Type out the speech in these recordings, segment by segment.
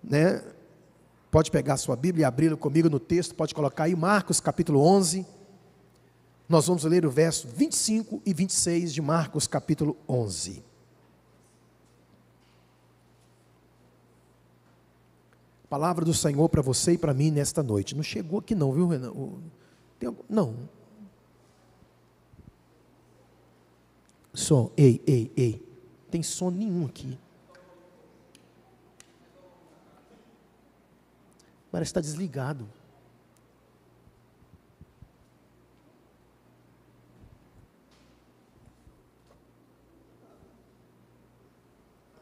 né? Pode pegar a sua Bíblia e abri-la comigo no texto, pode colocar aí Marcos capítulo 11. Nós vamos ler o verso 25 e 26 de Marcos capítulo 11. Palavra do Senhor para você e para mim nesta noite. Não chegou aqui não, viu, Renan? Não. Som, ei. Tem som nenhum aqui. Parece que está desligado.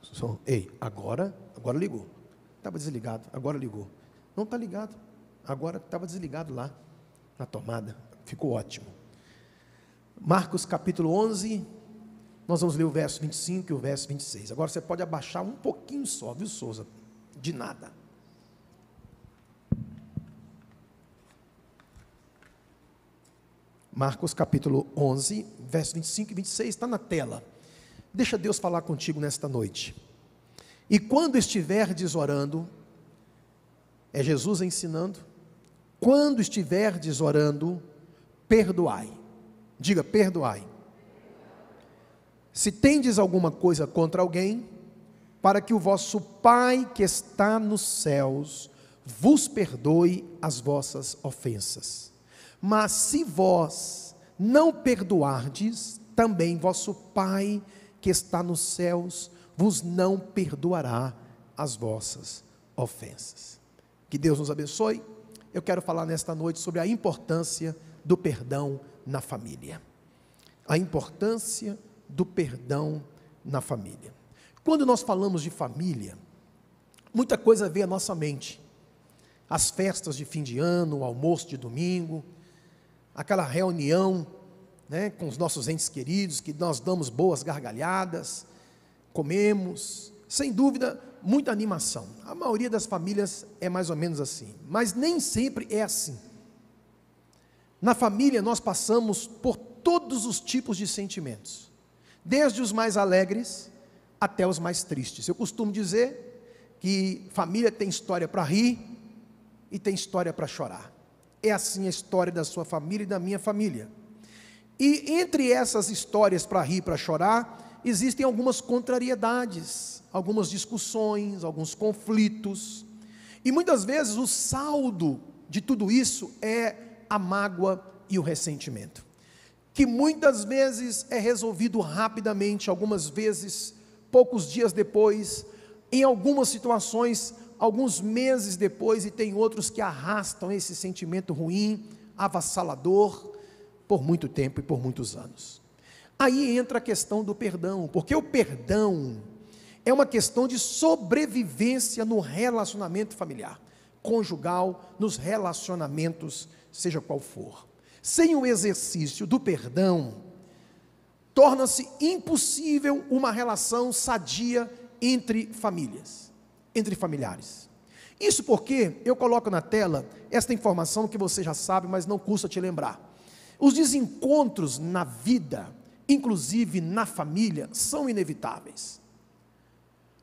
Som, agora ligou. Estava desligado, agora ligou. Não está ligado. Agora estava desligado lá, na tomada. Ficou ótimo. Marcos capítulo 11, nós vamos ler o verso 25 e o verso 26. Agora você pode abaixar um pouquinho só, viu, Souza? De nada. Marcos capítulo 11, verso 25 e 26, está na tela. Deixa Deus falar contigo nesta noite. E quando estiverdes orando, é Jesus ensinando, quando estiverdes orando, perdoai. Diga, perdoai. Se tendes alguma coisa contra alguém, para que o vosso Pai que está nos céus vos perdoe as vossas ofensas. Mas se vós não perdoardes, também vosso Pai que está nos céus vos não perdoará as vossas ofensas. Que Deus nos abençoe. Eu quero falar nesta noite sobre a importância do perdão na família. A importância do perdão na família. Quando nós falamos de família, muita coisa vem à nossa mente. As festas de fim de ano, o almoço de domingo, aquela reunião, né, com os nossos entes queridos, que nós damos boas gargalhadas, comemos, sem dúvida, muita animação. A maioria das famílias é mais ou menos assim, mas nem sempre é assim. Na família nós passamos por todos os tipos de sentimentos, desde os mais alegres até os mais tristes. Eu costumo dizer que família tem história para rir e tem história para chorar. É assim a história da sua família e da minha família. E entre essas histórias para rir e para chorar, existem algumas contrariedades, algumas discussões, alguns conflitos. E muitas vezes o saldo de tudo isso é a mágoa e o ressentimento, que muitas vezes é resolvido rapidamente, algumas vezes poucos dias depois, em algumas situações, alguns meses depois, e tem outros que arrastam esse sentimento ruim, avassalador, por muito tempo e por muitos anos. Aí entra a questão do perdão, porque o perdão é uma questão de sobrevivência no relacionamento familiar, conjugal, nos relacionamentos, seja qual for. Sem o exercício do perdão, torna-se impossível uma relação sadia entre famílias, entre familiares. Isso porque eu coloco na tela esta informação que você já sabe, mas não custa te lembrar. Os desencontros na vida, inclusive na família, são inevitáveis.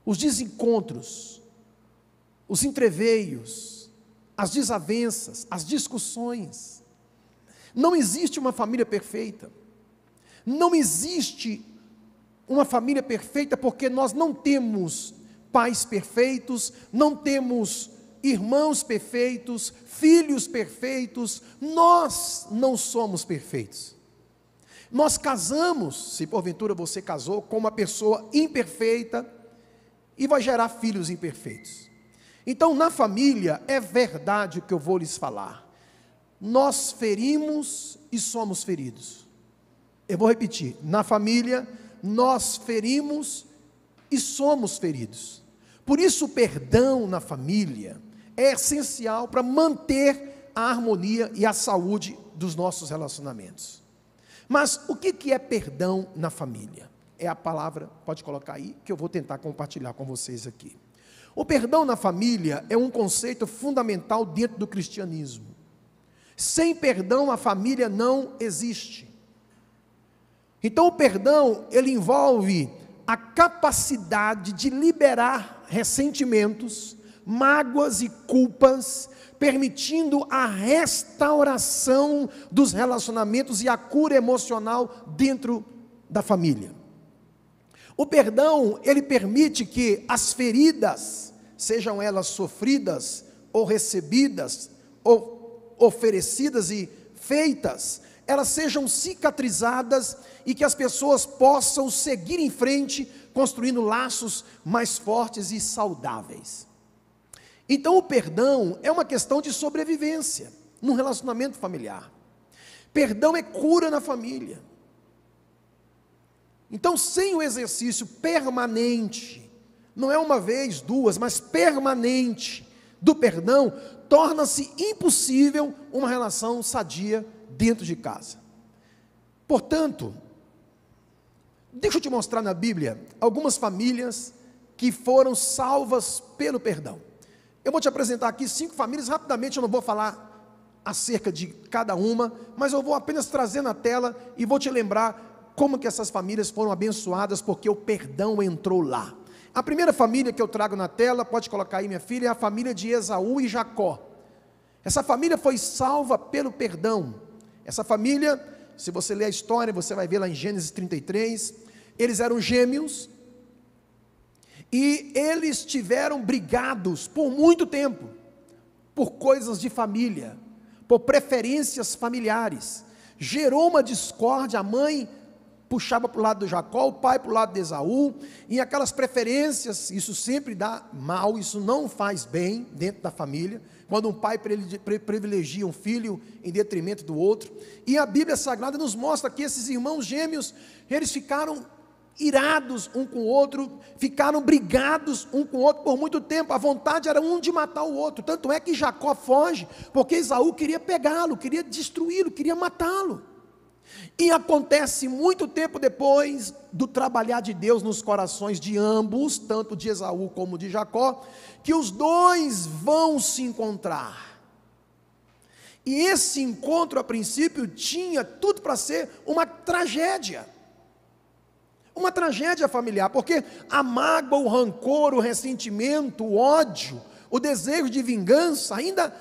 Os desencontros, os entreveios, as desavenças, as discussões. Não existe uma família perfeita. Não existe uma família perfeita porque nós não temos pais perfeitos, não temos irmãos perfeitos, filhos perfeitos. Nós não somos perfeitos. Nós casamos, se porventura você casou, com uma pessoa imperfeita e vai gerar filhos imperfeitos. Então, na família, é verdade o que eu vou lhes falar. Nós ferimos e somos feridos. Eu vou repetir, na família, nós ferimos e somos feridos. Por isso, o perdão na família é essencial para manter a harmonia e a saúde dos nossos relacionamentos. Mas o que é perdão na família? É a palavra, pode colocar aí, que eu vou tentar compartilhar com vocês aqui. O perdão na família é um conceito fundamental dentro do cristianismo. Sem perdão, a família não existe. Então, o perdão, ele envolve a capacidade de liberar ressentimentos, mágoas e culpas, permitindo a restauração dos relacionamentos e a cura emocional dentro da família. O perdão, ele permite que as feridas, sejam elas sofridas ou recebidas, ou oferecidas e feitas, elas sejam cicatrizadas e que as pessoas possam seguir em frente, construindo laços mais fortes e saudáveis. Então o perdão é uma questão de sobrevivência num relacionamento familiar. Perdão é cura na família. Então, sem o exercício permanente, não é uma vez, duas, mas permanente do perdão, torna-se impossível uma relação sadia dentro de casa. Portanto, deixa eu te mostrar na Bíblia algumas famílias que foram salvas pelo perdão. Eu vou te apresentar aqui 5 famílias, rapidamente, eu não vou falar acerca de cada uma, mas eu vou apenas trazer na tela e vou te lembrar como que essas famílias foram abençoadas, porque o perdão entrou lá. A primeira família que eu trago na tela, pode colocar aí minha filha, é a família de Esaú e Jacó. Essa família foi salva pelo perdão. Essa família, se você ler a história, você vai ver lá em Gênesis 33, eles eram gêmeos, e eles tiveram brigados por muito tempo, por coisas de família, por preferências familiares, gerou uma discórdia, a mãe puxava para o lado de Jacó, o pai para o lado de Esaú, e aquelas preferências, isso sempre dá mal, isso não faz bem dentro da família, quando um pai privilegia um filho em detrimento do outro, e a Bíblia Sagrada nos mostra que esses irmãos gêmeos, eles ficaram irados um com o outro, ficaram brigados um com o outro por muito tempo, a vontade era um de matar o outro, tanto é que Jacó foge, porque Esaú queria pegá-lo, queria destruí-lo, queria matá-lo. E acontece muito tempo depois do trabalhar de Deus nos corações de ambos, tanto de Esaú como de Jacó, que os dois vão se encontrar. E esse encontro, a princípio, tinha tudo para ser uma tragédia familiar, porque a mágoa, o rancor, o ressentimento, o ódio, o desejo de vingança ainda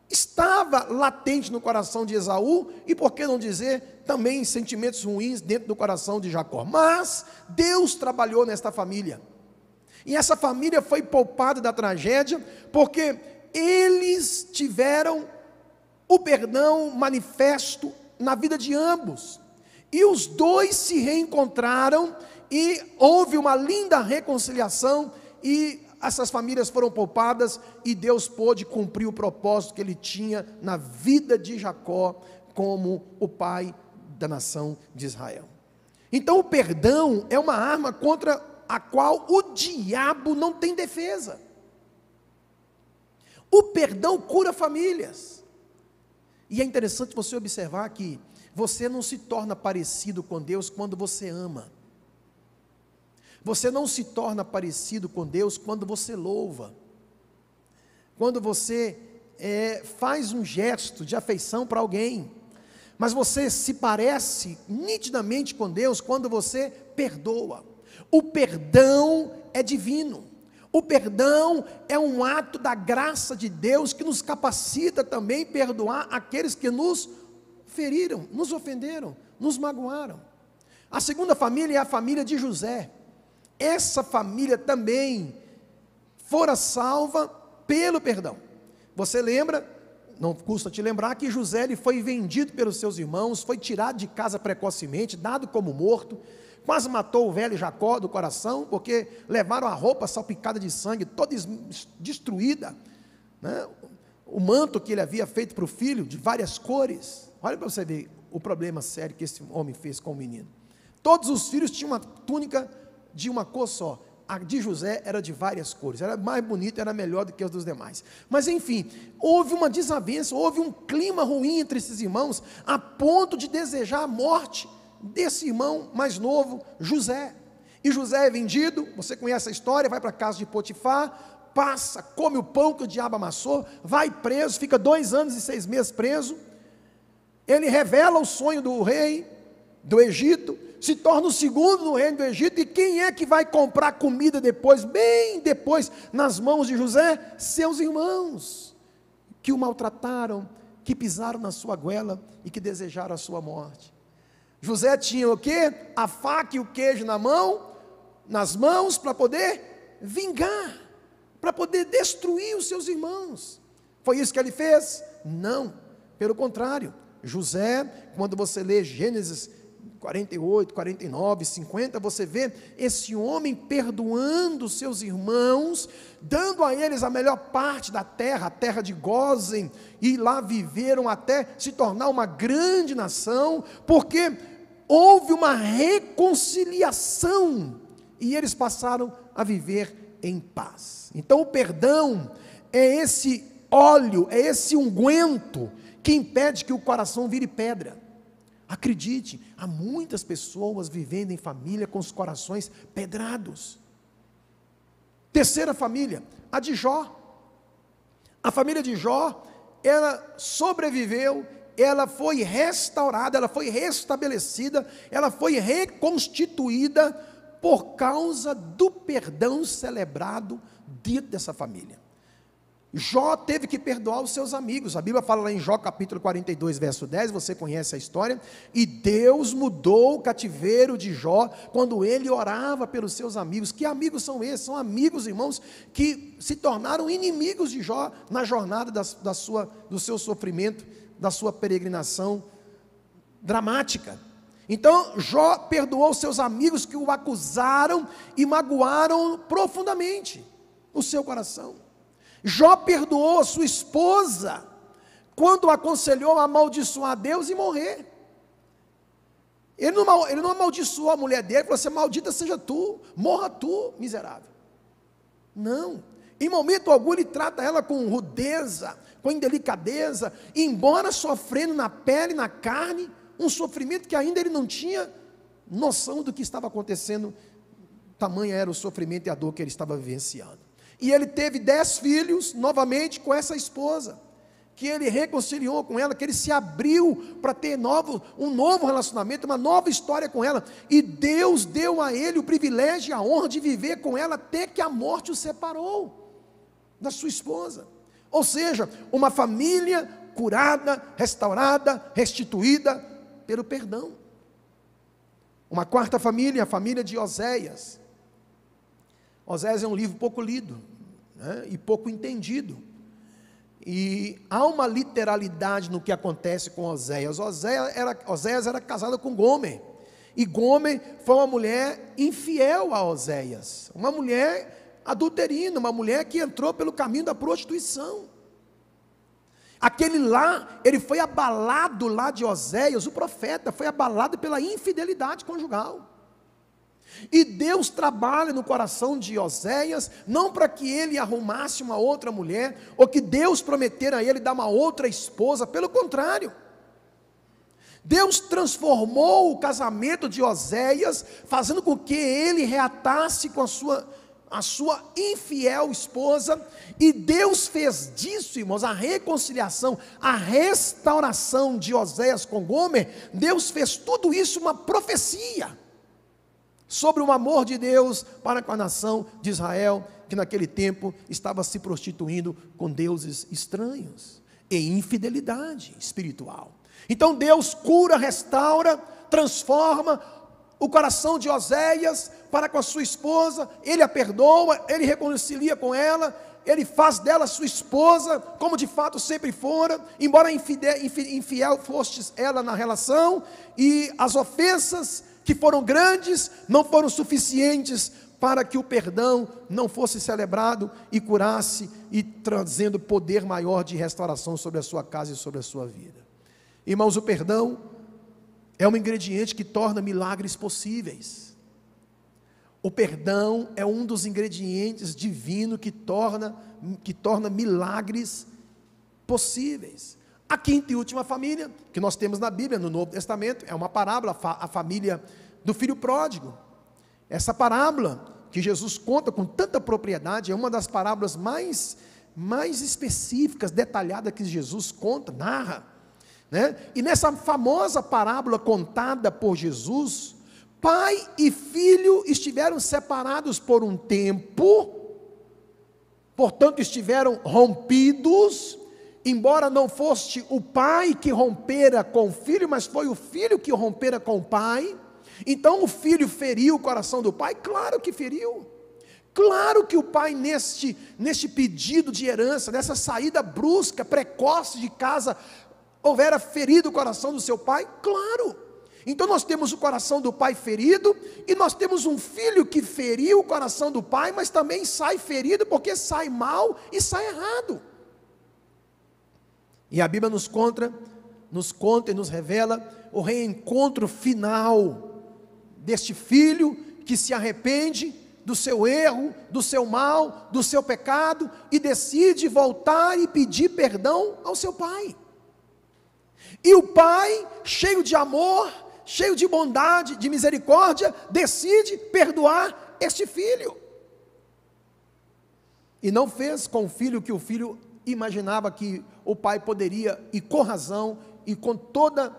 estava latente no coração de Esaú, e por que não dizer, também sentimentos ruins dentro do coração de Jacó. Mas Deus trabalhou nesta família, e essa família foi poupada da tragédia, porque eles tiveram o perdão manifesto na vida de ambos, e os dois se reencontraram, e houve uma linda reconciliação, e essas famílias foram poupadas, e Deus pôde cumprir o propósito que Ele tinha na vida de Jacó, como o pai da nação de Israel. Então o perdão é uma arma contra a qual o diabo não tem defesa. O perdão cura famílias, e é interessante você observar que você não se torna parecido com Deus quando você ama. Você não se torna parecido com Deus quando você louva. Quando você faz um gesto de afeição para alguém. Mas você se parece nitidamente com Deus quando você perdoa. O perdão é divino. O perdão é um ato da graça de Deus que nos capacita também a perdoar aqueles que nos feriram, nos ofenderam, nos magoaram. A segunda família é a família de José. Essa família também fora salva pelo perdão. Você lembra, não custa te lembrar, que José ele foi vendido pelos seus irmãos, foi tirado de casa precocemente, dado como morto, quase matou o velho Jacó do coração, porque levaram a roupa salpicada de sangue, toda destruída, né? O manto que ele havia feito para o filho, de várias cores. Olha para você ver o problema sério que esse homem fez com o menino. Todos os filhos tinham uma túnica de uma cor só. A de José era de várias cores, era mais bonita, era melhor do que os dos demais. Mas enfim, houve uma desavença, houve um clima ruim entre esses irmãos, a ponto de desejar a morte desse irmão mais novo, José. E José é vendido, você conhece a história, vai para a casa de Potifar, passa, come o pão que o diabo amassou, vai preso, fica 2 anos e 6 meses preso. Ele revela o sonho do rei do Egito, se torna o segundo no reino do Egito, e quem é que vai comprar comida depois, bem depois, nas mãos de José? Seus irmãos, que o maltrataram, que pisaram na sua goela e que desejaram a sua morte. José tinha o quê? A faca e o queijo nas mãos, para poder vingar, para poder destruir os seus irmãos. Foi isso que ele fez? Não, pelo contrário. José, quando você lê Gênesis 48, 49, 50, você vê esse homem perdoando seus irmãos, dando a eles a melhor parte da terra, a terra de Gósen, e lá viveram até se tornar uma grande nação, porque houve uma reconciliação, e eles passaram a viver em paz. Então o perdão é esse óleo, é esse unguento, que impede que o coração vire pedra. Acredite, há muitas pessoas vivendo em família com os corações pedrados. Terceira família, a de Jó. A família de Jó, ela sobreviveu, ela foi restaurada, ela foi restabelecida, ela foi reconstituída por causa do perdão celebrado dentro dessa família. Jó teve que perdoar os seus amigos. A Bíblia fala lá em Jó capítulo 42, verso 10, você conhece a história. E Deus mudou o cativeiro de Jó, quando ele orava pelos seus amigos. Que amigos são esses? São amigos, irmãos, que se tornaram inimigos de Jó, na jornada do seu sofrimento, da sua peregrinação dramática. Então Jó perdoou os seus amigos que o acusaram e magoaram profundamente o seu coração. Jó perdoou a sua esposa, quando o aconselhou a amaldiçoar Deus e morrer. Ele não amaldiçoou a mulher dele, falou assim: maldita seja tu, morra tu, miserável. Não, em momento algum ele trata ela com rudeza, com indelicadeza, embora sofrendo na pele, na carne, um sofrimento que ainda ele não tinha noção do que estava acontecendo, tamanha era o sofrimento e a dor que ele estava vivenciando. E ele teve 10 filhos, novamente, com essa esposa, que ele reconciliou com ela, que ele se abriu para ter um novo relacionamento, uma nova história com ela, e Deus deu a ele o privilégio e a honra de viver com ela, até que a morte o separou da sua esposa. Ou seja, uma família curada, restaurada, restituída pelo perdão. Uma quarta família, a família de Oséias. Oséias é um livro pouco lido, né, e pouco entendido. E há uma literalidade no que acontece com Oséias. Oséias era casada com Gomer. E Gomer foi uma mulher infiel a Oséias. Uma mulher adulterina, uma mulher que entrou pelo caminho da prostituição. Aquele lá, ele foi abalado lá de Oséias, o profeta, foi abalado pela infidelidade conjugal. E Deus trabalha no coração de Oséias, não para que ele arrumasse uma outra mulher, ou que Deus prometera a ele dar uma outra esposa, pelo contrário. Deus transformou o casamento de Oséias, fazendo com que ele reatasse com a sua infiel esposa, e Deus fez disso, irmãos, a reconciliação, a restauração de Oséias com Gomer. Deus fez tudo isso uma profecia sobre o amor de Deus para com a nação de Israel, que naquele tempo estava se prostituindo com deuses estranhos, e infidelidade espiritual. Então Deus cura, restaura, transforma o coração de Oséias para com a sua esposa, ele a perdoa, ele reconcilia com ela, ele faz dela sua esposa, como de fato sempre fora, embora infiel fosse ela na relação, e as ofensas que foram grandes, não foram suficientes para que o perdão não fosse celebrado e curasse, e trazendo poder maior de restauração sobre a sua casa e sobre a sua vida. Irmãos, o perdão é um ingrediente que torna milagres possíveis. O perdão é um dos ingredientes divinos que torna milagres possíveis. A quinta e última família que nós temos na Bíblia, no Novo Testamento, é uma parábola, a família do filho pródigo. Essa parábola que Jesus conta com tanta propriedade, é uma das parábolas mais específicas, detalhadas que Jesus conta, narra, né? E nessa famosa parábola contada por Jesus, Pai e filho estiveram separados por um tempo, portanto estiveram rompidos, embora não fosse o pai que rompera com o filho, mas foi o filho que rompera com o pai. Então o filho feriu o coração do pai? Claro que feriu. Claro que o pai neste pedido de herança, nessa saída brusca, precoce de casa, houvera ferido o coração do seu pai? Claro. Então nós temos o coração do pai ferido, e nós temos um filho que feriu o coração do pai, mas também sai ferido, porque sai mal e sai errado. E a Bíblia nos conta e nos revela o reencontro final deste filho que se arrepende do seu erro, do seu mal, do seu pecado, e decide voltar e pedir perdão ao seu pai. E o pai, cheio de amor, cheio de bondade, de misericórdia, decide perdoar este filho. E não fez com o filho que o filho imaginava que o pai poderia, e com razão, e com toda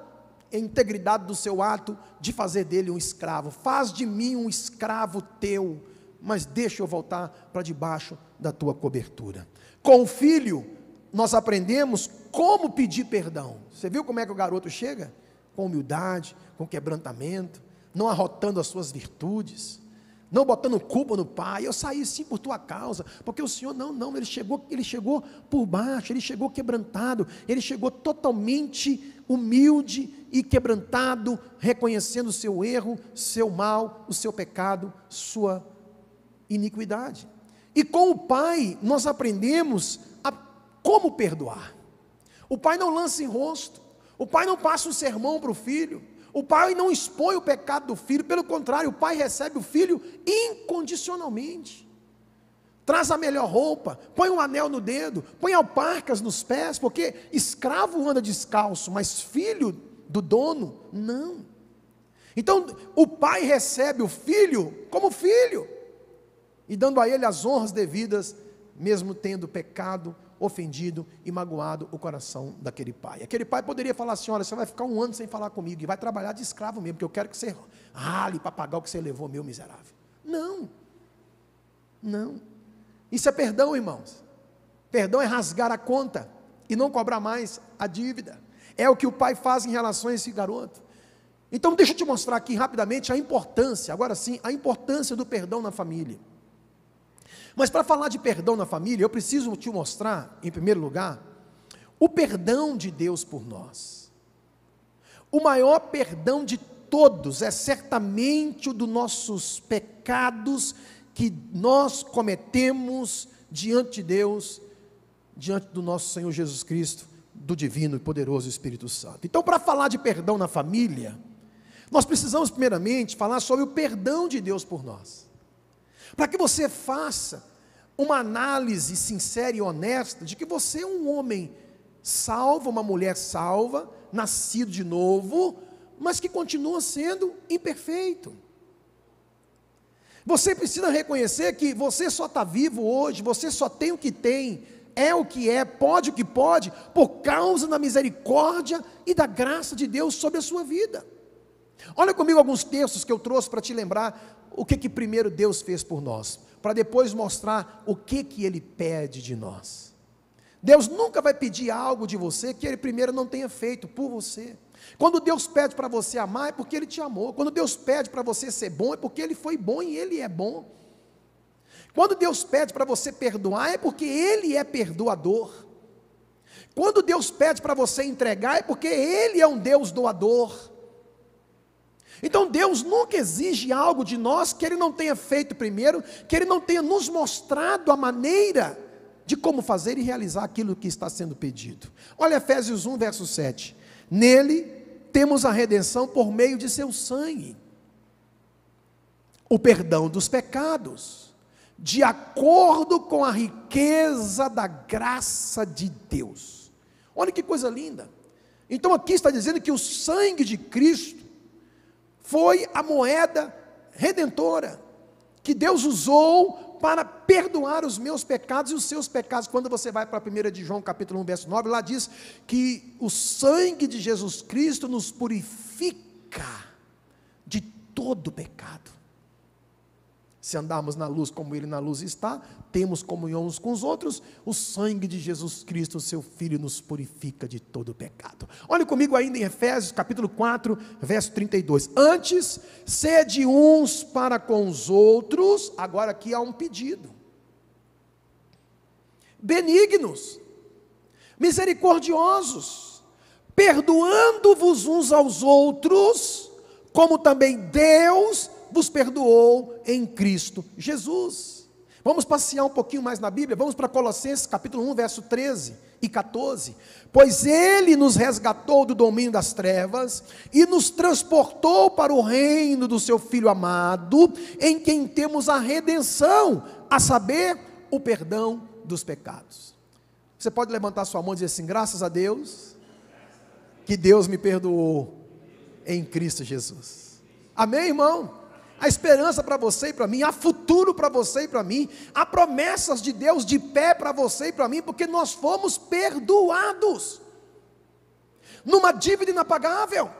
a integridade do seu ato, de fazer dele um escravo. Faz de mim um escravo teu, mas deixa eu voltar para debaixo da tua cobertura. Com o filho, nós aprendemos como pedir perdão. Você viu como é que o garoto chega? Com humildade, com quebrantamento, não arrotando as suas virtudes, não botando culpa no pai. Eu saí sim por tua causa, porque o Senhor, não, ele chegou por baixo, ele chegou quebrantado, ele chegou totalmente humilde e quebrantado, reconhecendo o seu erro, seu mal, o seu pecado, sua iniquidade. E com o pai, nós aprendemos como perdoar. O pai não lança em rosto, o pai não passa um sermão para o filho, o pai não expõe o pecado do filho, pelo contrário, o pai recebe o filho incondicionalmente, traz a melhor roupa, põe um anel no dedo, põe alparcas nos pés, porque escravo anda descalço, mas filho do dono, não. Então, o pai recebe o filho como filho, e dando a ele as honras devidas, mesmo tendo pecado, ofendido e magoado o coração daquele pai. Aquele pai poderia falar assim: olha, você vai ficar 1 ano sem falar comigo, e vai trabalhar de escravo mesmo, porque eu quero que você rale para pagar o que você levou, meu miserável. Não. Isso é perdão, irmãos. Perdão é rasgar a conta e não cobrar mais a dívida. É o que o pai faz em relação a esse garoto. Então deixa eu te mostrar aqui rapidamente a importância, agora sim, a importância do perdão na família. Mas para falar de perdão na família, eu preciso te mostrar, em primeiro lugar, o perdão de Deus por nós. O maior perdão de todos é certamente o dos nossos pecados que nós cometemos diante de Deus, diante do nosso Senhor Jesus Cristo, do divino e poderoso Espírito Santo. Então, para falar de perdão na família, nós precisamos primeiramente falar sobre o perdão de Deus por nós. Para que você faça uma análise sincera e honesta de que você é um homem salvo, uma mulher salva, nascido de novo, mas que continua sendo imperfeito. Você precisa reconhecer que você só está vivo hoje, você só tem o que tem, é o que é, pode o que pode, por causa da misericórdia e da graça de Deus sobre a sua vida. Olha comigo alguns textos que eu trouxe para te lembrar o que primeiro Deus fez por nós, para depois mostrar o que Ele pede de nós. Deus nunca vai pedir algo de você que Ele primeiro não tenha feito por você. Quando Deus pede para você amar, é porque Ele te amou. Quando Deus pede para você ser bom, é porque Ele foi bom e Ele é bom. Quando Deus pede para você perdoar, é porque Ele é perdoador. Quando Deus pede para você entregar, é porque Ele é um Deus doador. Então Deus nunca exige algo de nós que Ele não tenha feito primeiro, que Ele não tenha nos mostrado a maneira de como fazer e realizar aquilo que está sendo pedido. Olha Efésios 1, verso 7. Nele temos a redenção por meio de seu sangue, o perdão dos pecados, de acordo com a riqueza da graça de Deus. Olha que coisa linda. Então aqui está dizendo que o sangue de Cristo foi a moeda redentora, que Deus usou para perdoar os meus pecados e os seus pecados. Quando você vai para 1 de João capítulo 1, verso 9, lá diz que o sangue de Jesus Cristo nos purifica de todo pecado. Se andarmos na luz como Ele na luz está, temos comunhão uns com os outros, o sangue de Jesus Cristo, seu Filho, nos purifica de todo pecado. Olhe comigo ainda em Efésios, capítulo 4, verso 32. Antes, sede uns para com os outros, agora aqui há um pedido. Benignos, misericordiosos, perdoando-vos uns aos outros, como também Deus vos perdoou em Cristo Jesus. Vamos passear um pouquinho mais na Bíblia, vamos para Colossenses capítulo 1, verso 13 e 14. Pois Ele nos resgatou do domínio das trevas e nos transportou para o reino do seu Filho amado, em quem temos a redenção, a saber, o perdão dos pecados. Você pode levantar sua mão e dizer assim: graças a Deus, que Deus me perdoou em Cristo Jesus. Amém, irmão? Há esperança para você e para mim, há futuro para você e para mim, há promessas de Deus de pé para você e para mim, porque nós fomos perdoados, numa dívida inapagável.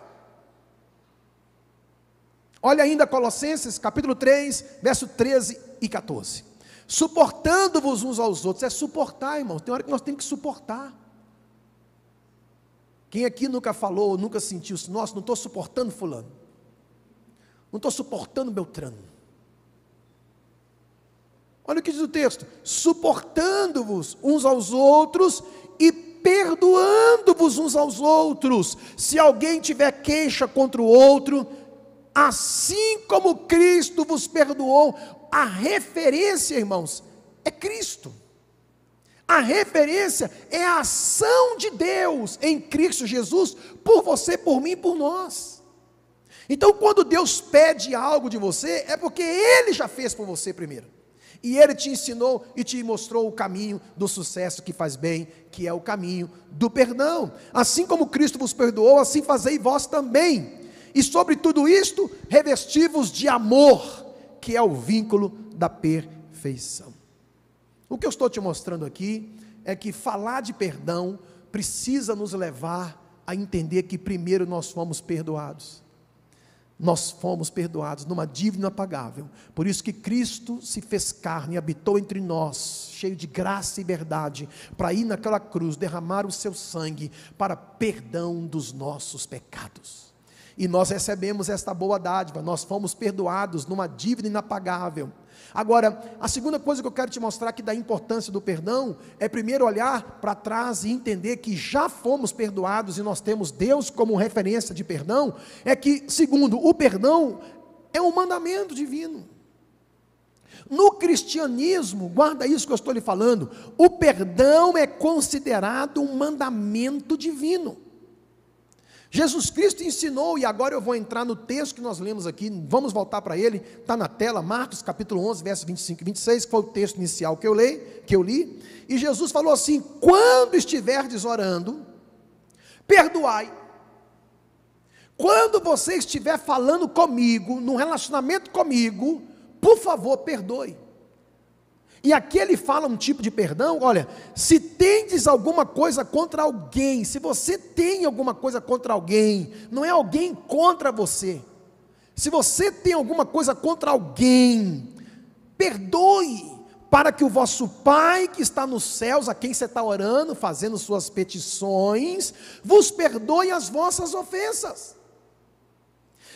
Olha ainda Colossenses capítulo 3, verso 13 e 14. Suportando-vos uns aos outros, é suportar, irmãos, tem hora que nós temos que suportar. Quem aqui nunca falou, nunca sentiu, nossa, não estou suportando fulano, não estou suportando Beltrano. Olha o que diz o texto: suportando-vos uns aos outros e perdoando-vos uns aos outros, se alguém tiver queixa contra o outro, assim como Cristo vos perdoou. A referência, irmãos, é Cristo. A referência é a ação de Deus em Cristo Jesus, por você, por mim, por nós. Então, quando Deus pede algo de você, é porque Ele já fez por você primeiro. E Ele te ensinou e te mostrou o caminho do sucesso que faz bem, que é o caminho do perdão. Assim como Cristo vos perdoou, assim fazei vós também. E sobre tudo isto, revesti-vos de amor, que é o vínculo da perfeição. O que eu estou te mostrando aqui é que falar de perdão precisa nos levar a entender que primeiro nós fomos perdoados. Nós fomos perdoados numa dívida inapagável. Por isso que Cristo se fez carne e habitou entre nós, cheio de graça e verdade, para ir naquela cruz, derramar o seu sangue para perdão dos nossos pecados. E nós recebemos esta boa dádiva, nós fomos perdoados numa dívida inapagável. Agora, a segunda coisa que eu quero te mostrar aqui da importância do perdão, é primeiro olhar para trás e entender que já fomos perdoados e nós temos Deus como referência de perdão, é que, segundo, o perdão é um mandamento divino. No cristianismo, guarda isso que eu estou lhe falando, o perdão é considerado um mandamento divino. Jesus Cristo ensinou, e agora eu vou entrar no texto que nós lemos aqui, vamos voltar para ele, está na tela, Marcos capítulo 11, versos 25 e 26, que foi o texto inicial que eu li, e Jesus falou assim: quando estiverdes orando, perdoai. Quando você estiver falando comigo, num relacionamento comigo, por favor, perdoe. E aqui ele fala um tipo de perdão, olha, se tendes alguma coisa contra alguém, se você tem alguma coisa contra alguém, não é alguém contra você, se você tem alguma coisa contra alguém, perdoe, para que o vosso Pai que está nos céus, a quem você está orando, fazendo suas petições, vos perdoe as vossas ofensas.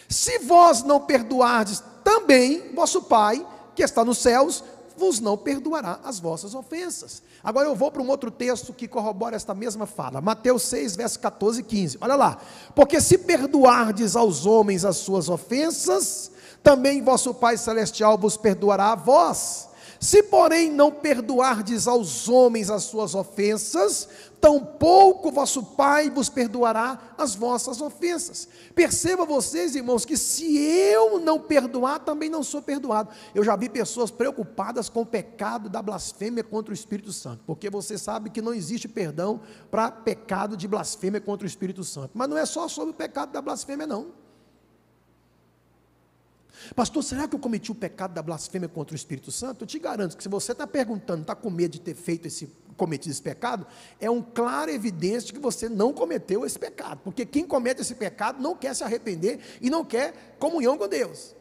Se vós não perdoardes, também vosso Pai que está nos céus vos não perdoará as vossas ofensas. Agora eu vou para um outro texto que corrobora esta mesma fala, Mateus 6, verso 14 e 15, olha lá: porque se perdoardes aos homens as suas ofensas, também vosso Pai Celestial vos perdoará a vós. Se porém não perdoardes aos homens as suas ofensas, tampouco vosso Pai vos perdoará as vossas ofensas. Perceba vocês, irmãos, que se eu não perdoar, também não sou perdoado. Eu já vi pessoas preocupadas com o pecado da blasfêmia contra o Espírito Santo, porque você sabe que não existe perdão para pecado de blasfêmia contra o Espírito Santo. Mas não é só sobre o pecado da blasfêmia, não. Pastor, será que eu cometi o pecado da blasfêmia contra o Espírito Santo? Eu te garanto que se você está perguntando, está com medo de ter feito cometido esse pecado, é um claro evidência de que você não cometeu esse pecado, porque quem comete esse pecado não quer se arrepender e não quer comunhão com Deus.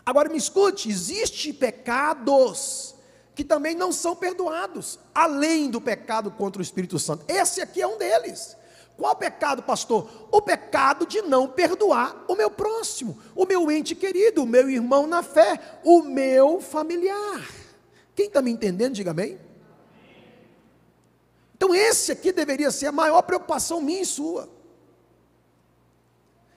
Agora me escute, existem pecados que também não são perdoados, além do pecado contra o Espírito Santo. Esse aqui é um deles. Qual pecado, pastor? O pecado de não perdoar o meu próximo, o meu ente querido, o meu irmão na fé, o meu familiar. Quem está me entendendo, diga amém. Então esse aqui deveria ser a maior preocupação minha e sua.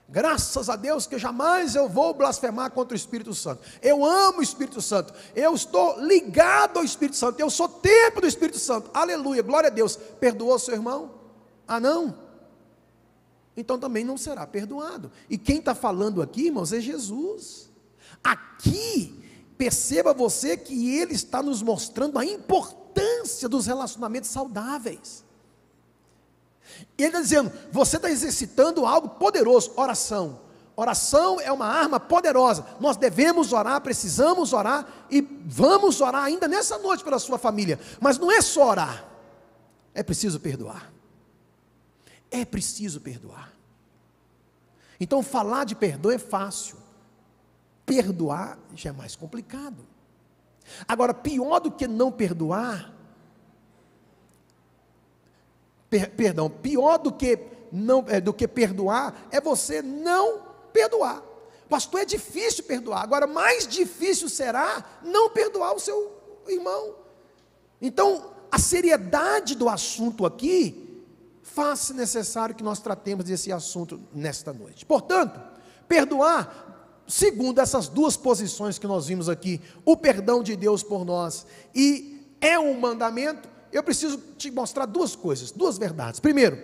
Graças a Deus que jamais eu vou blasfemar contra o Espírito Santo. Eu amo o Espírito Santo. Eu estou ligado ao Espírito Santo. Eu sou templo do Espírito Santo. Aleluia, glória a Deus. Perdoou seu irmão? Ah, não? Então também não será perdoado. E quem está falando aqui, irmãos, é Jesus. Aqui, perceba você que Ele está nos mostrando a importância dos relacionamentos saudáveis. Ele está dizendo, você está exercitando algo poderoso, oração. Oração é uma arma poderosa. Nós devemos orar, precisamos orar e vamos orar ainda nessa noite pela sua família. Mas não é só orar, é preciso perdoar. É preciso perdoar. Então falar de perdão é fácil, perdoar já é mais complicado. Agora, pior do que não perdoar, pior do que perdoar é você não perdoar. Pastor, é difícil perdoar. Agora, mais difícil será não perdoar o seu irmão. Então, a seriedade do assunto aqui faz necessário que nós tratemos desse assunto nesta noite. Portanto, perdoar, segundo essas duas posições que nós vimos aqui, o perdão de Deus por nós e é um mandamento. Eu preciso te mostrar duas coisas, duas verdades. Primeiro,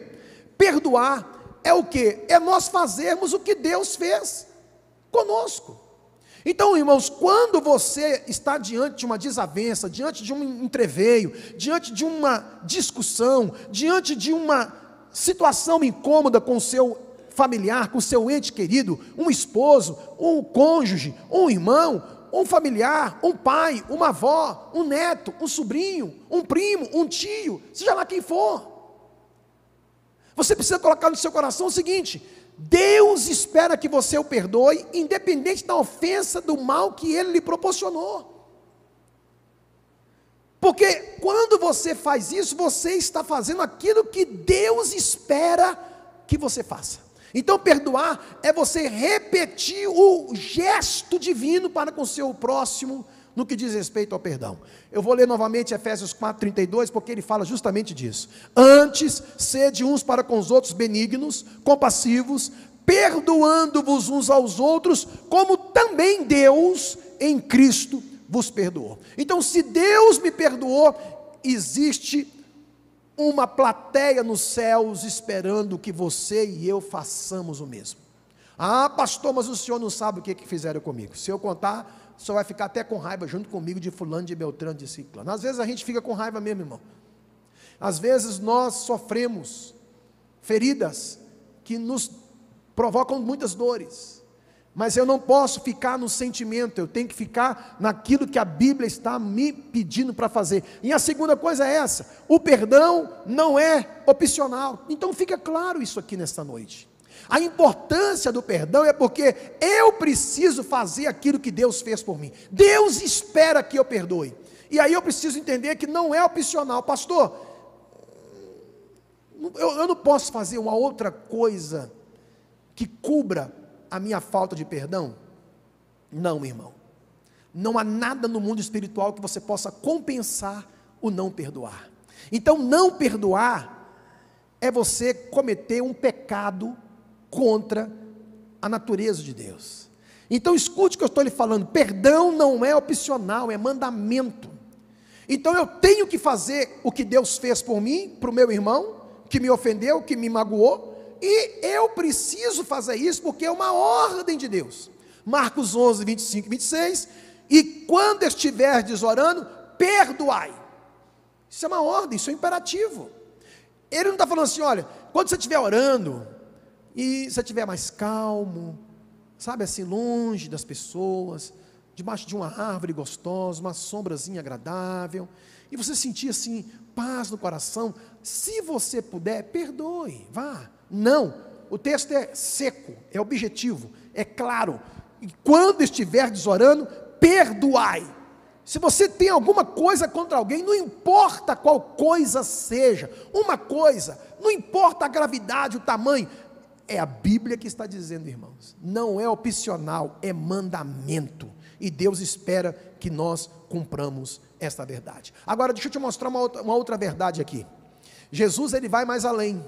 perdoar é o quê? É nós fazermos o que Deus fez conosco. Então, irmãos, quando você está diante de uma desavença, diante de um entreveio, diante de uma discussão, diante de uma situação incômoda com o seu familiar, com o seu ente querido, um esposo, um cônjuge, um irmão, um familiar, um pai, uma avó, um neto, um sobrinho, um primo, um tio, seja lá quem for. Você precisa colocar no seu coração o seguinte: Deus espera que você o perdoe, independente da ofensa, do mal que Ele lhe proporcionou. Porque quando você faz isso, você está fazendo aquilo que Deus espera que você faça. Então perdoar é você repetir o gesto divino para com o seu próximo no que diz respeito ao perdão. Eu vou ler novamente Efésios 4:32, porque ele fala justamente disso. Antes, sede uns para com os outros benignos, compassivos, perdoando-vos uns aos outros, como também Deus em Cristo vos perdoou. Então, se Deus me perdoou, existe uma plateia nos céus esperando que você e eu façamos o mesmo. Ah, pastor, mas o senhor não sabe o que fizeram comigo. Se eu contar, o senhor vai ficar até com raiva junto comigo de fulano, de beltrano, de ciclano. Às vezes a gente fica com raiva mesmo, irmão. Às vezes nós sofremos feridas que nos provocam muitas dores. Mas eu não posso ficar no sentimento, eu tenho que ficar naquilo que a Bíblia está me pedindo para fazer. E a segunda coisa é essa: o perdão não é opcional. Então fica claro isso aqui nesta noite. A importância do perdão é porque eu preciso fazer aquilo que Deus fez por mim. Deus espera que eu perdoe. E aí eu preciso entender que não é opcional. Pastor, eu não posso fazer uma outra coisa que cubra a minha falta de perdão? Não, irmão. Não há nada no mundo espiritual que você possa compensar o não perdoar. Então, não perdoar é você cometer um pecado contra a natureza de Deus. Então, escute o que eu estou lhe falando: perdão não é opcional, é mandamento. Então, eu tenho que fazer o que Deus fez por mim, para o meu irmão, que me ofendeu, que me magoou. E eu preciso fazer isso porque é uma ordem de Deus. Marcos 11, 25 e 26. E quando estiverdes orando, perdoai. Isso é uma ordem, isso é um imperativo. Ele não está falando assim: olha, quando você estiver orando, e você estiver mais calmo, sabe, assim, longe das pessoas, debaixo de uma árvore gostosa, uma sombrazinha agradável, e você sentia assim, paz no coração. Se você puder, perdoe, vá. Não, o texto é seco, é objetivo, é claro. E quando estiverdes orando, perdoai. Se você tem alguma coisa contra alguém, não importa qual coisa seja, uma coisa, não importa a gravidade, o tamanho, é a Bíblia que está dizendo, irmãos, não é opcional, é mandamento, e Deus espera que nós cumpramos esta verdade. Agora deixa eu te mostrar uma outra verdade aqui. Jesus, ele vai mais além,